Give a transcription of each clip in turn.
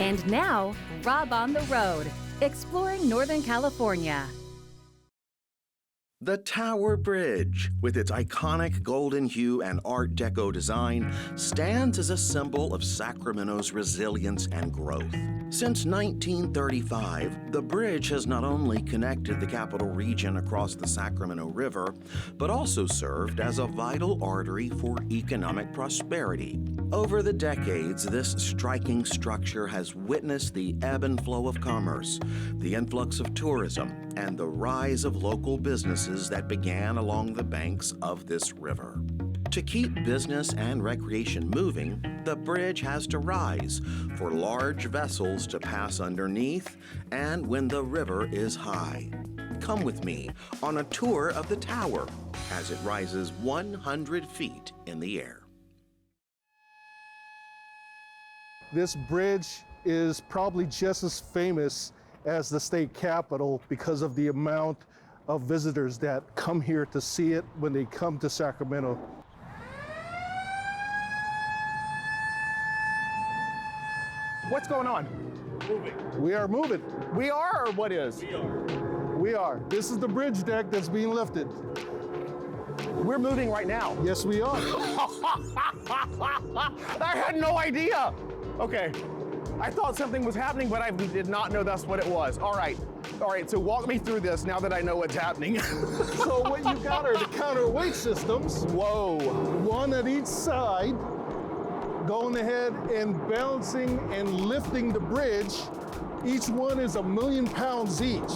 And now, Rob on the road, exploring Northern California. The Tower Bridge, with its iconic golden hue and Art Deco design, stands as a symbol of Sacramento's resilience and growth. Since 1935, the bridge has not only connected the capital region across the Sacramento River, but also served as a vital artery for economic prosperity. Over the decades, this striking structure has witnessed the ebb and flow of commerce, the influx of tourism, and the rise of local businesses that began along the banks of this river. To keep business and recreation moving, the bridge has to rise for large vessels to pass underneath and when the river is high. Come with me on a tour of the tower as it rises 100 feet in the air. This bridge is probably just as famous as the state capitol because of the amount of visitors that come here to see it when they come to Sacramento. What's going on? Moving. We are moving. We are, or what is? We are. We are. This is the bridge deck that's being lifted. We're moving right now. Yes, we are. I had no idea. Okay. I thought something was happening, but I did not know that's what it was. All right, so walk me through this now that I know what's happening. So what you got are the counterweight systems. Whoa. One at each side, going ahead and balancing and lifting the bridge. Each one is 1 million pounds each.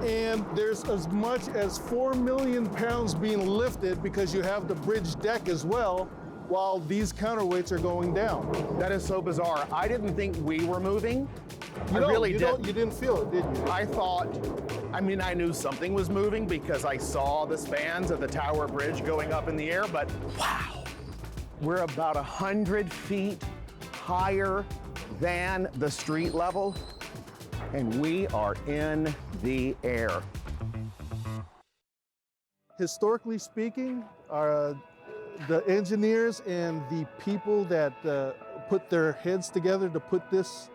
And there's as much as 4 million pounds being lifted because you have the bridge deck as well, while these counterweights are going down. That is so bizarre. I didn't think we were moving. I really didn't. You didn't feel it, did you? I knew something was moving because I saw the spans of the Tower Bridge going up in the air, but wow. We're about 100 feet higher than the street level, and we are in the air. Historically speaking, the engineers and the people that put their heads together to put this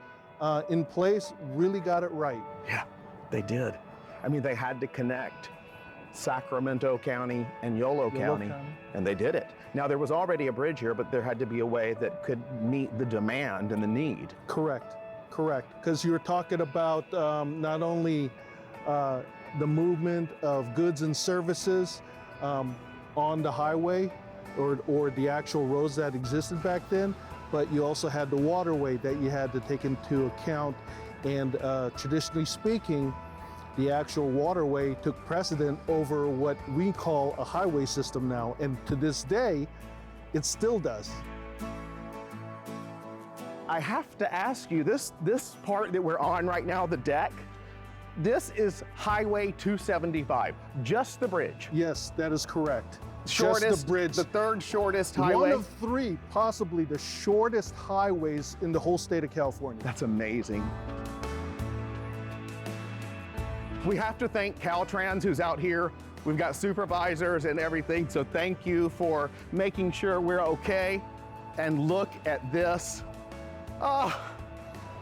in place really got it right. Yeah, they did. I mean, they had to connect Sacramento County and Yolo County, and they did it. Now, there was already a bridge here, but there had to be a way that could meet the demand and the need. Correct, because you were talking about not only the movement of goods and services on the highway, or the actual roads that existed back then, but you also had the waterway that you had to take into account. And traditionally speaking, the actual waterway took precedent over what we call a highway system now. And to this day, it still does. I have to ask you, this part that we're on right now, the deck, this is Highway 275, just the bridge. Yes, that is correct. Shortest, just the bridge. The third shortest highway. One of three, possibly the shortest highways in the whole state of California. That's amazing. We have to thank Caltrans, who's out here. We've got supervisors and everything, so thank you for making sure we're okay. And look at this. Oh,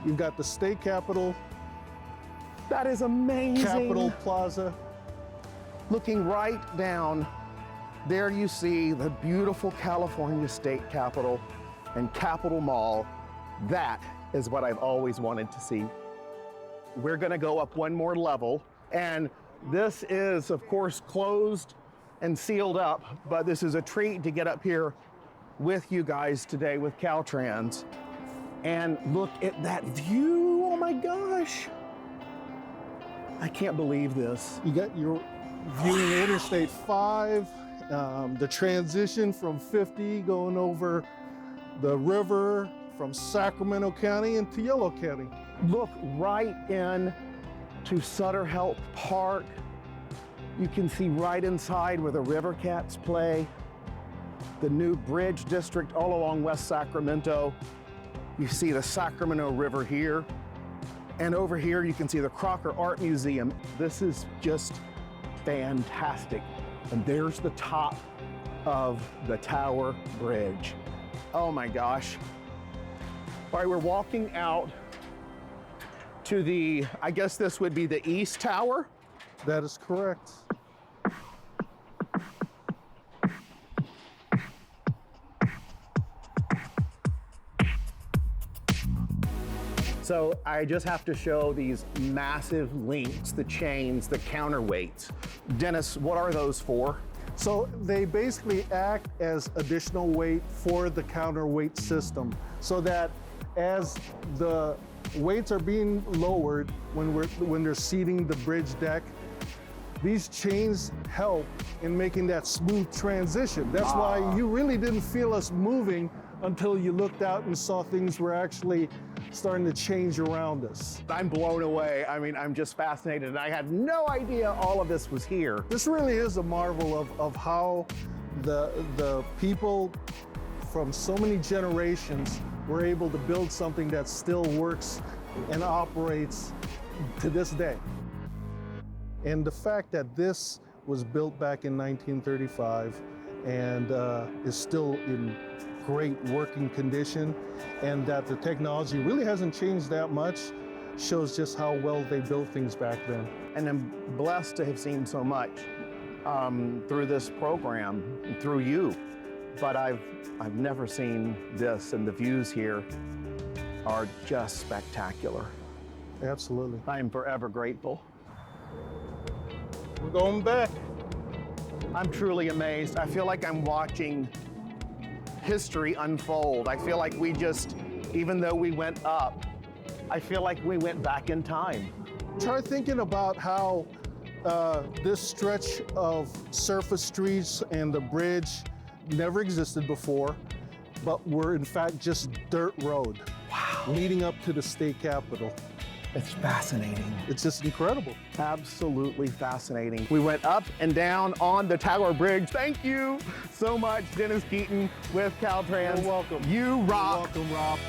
you've got the state capitol. That is amazing. Capitol Plaza. Looking right down, there you see the beautiful California State Capitol and Capitol Mall. That is what I've always wanted to see. We're gonna go up one more level, and this is, of course, closed and sealed up, but this is a treat to get up here with you guys today with Caltrans. And look at that view, oh my gosh. I can't believe this. You got your viewing Interstate 5, the transition from 50 going over the river from Sacramento County into Yolo County. Look right in to Sutter Health Park. You can see right inside where the River Cats play. The new bridge district all along West Sacramento. You see the Sacramento River here. And over here you can see the Crocker Art Museum. This is just fantastic. And there's the top of the Tower Bridge. Oh my gosh. All right, we're walking out to the, I guess this would be the East Tower. That is correct. So I just have to show these massive links, the chains, the counterweights. Dennis, what are those for? So they basically act as additional weight for the counterweight system, so that as the weights are being lowered when they're seating the bridge deck, these chains help in making that smooth transition. That's why you really didn't feel us moving until you looked out and saw things were actually starting to change around us. I'm blown away. I mean, I'm just fascinated, and I had no idea all of this was here. This really is a marvel of how the people from so many generations were able to build something that still works and operates to this day. And the fact that this was built back in 1935 and is still in great working condition, and that the technology really hasn't changed that much, shows just how well they built things back then. And I'm blessed to have seen so much through this program, through you. But I've never seen this, and the views here are just spectacular. Absolutely. I am forever grateful. We're going back. I'm truly amazed. I feel like I'm watching history unfold. I feel like we just, even though we went up, I feel like we went back in time. Try thinking about how this stretch of surface streets and the bridge never existed before, but were in fact just dirt road. Wow. Leading up to the state capitol. It's fascinating. It's just incredible. Absolutely fascinating. We went up and down on the Tower Bridge. Thank you so much, Dennis Keaton with Caltrans. You're welcome. You rock. You're welcome, Rob.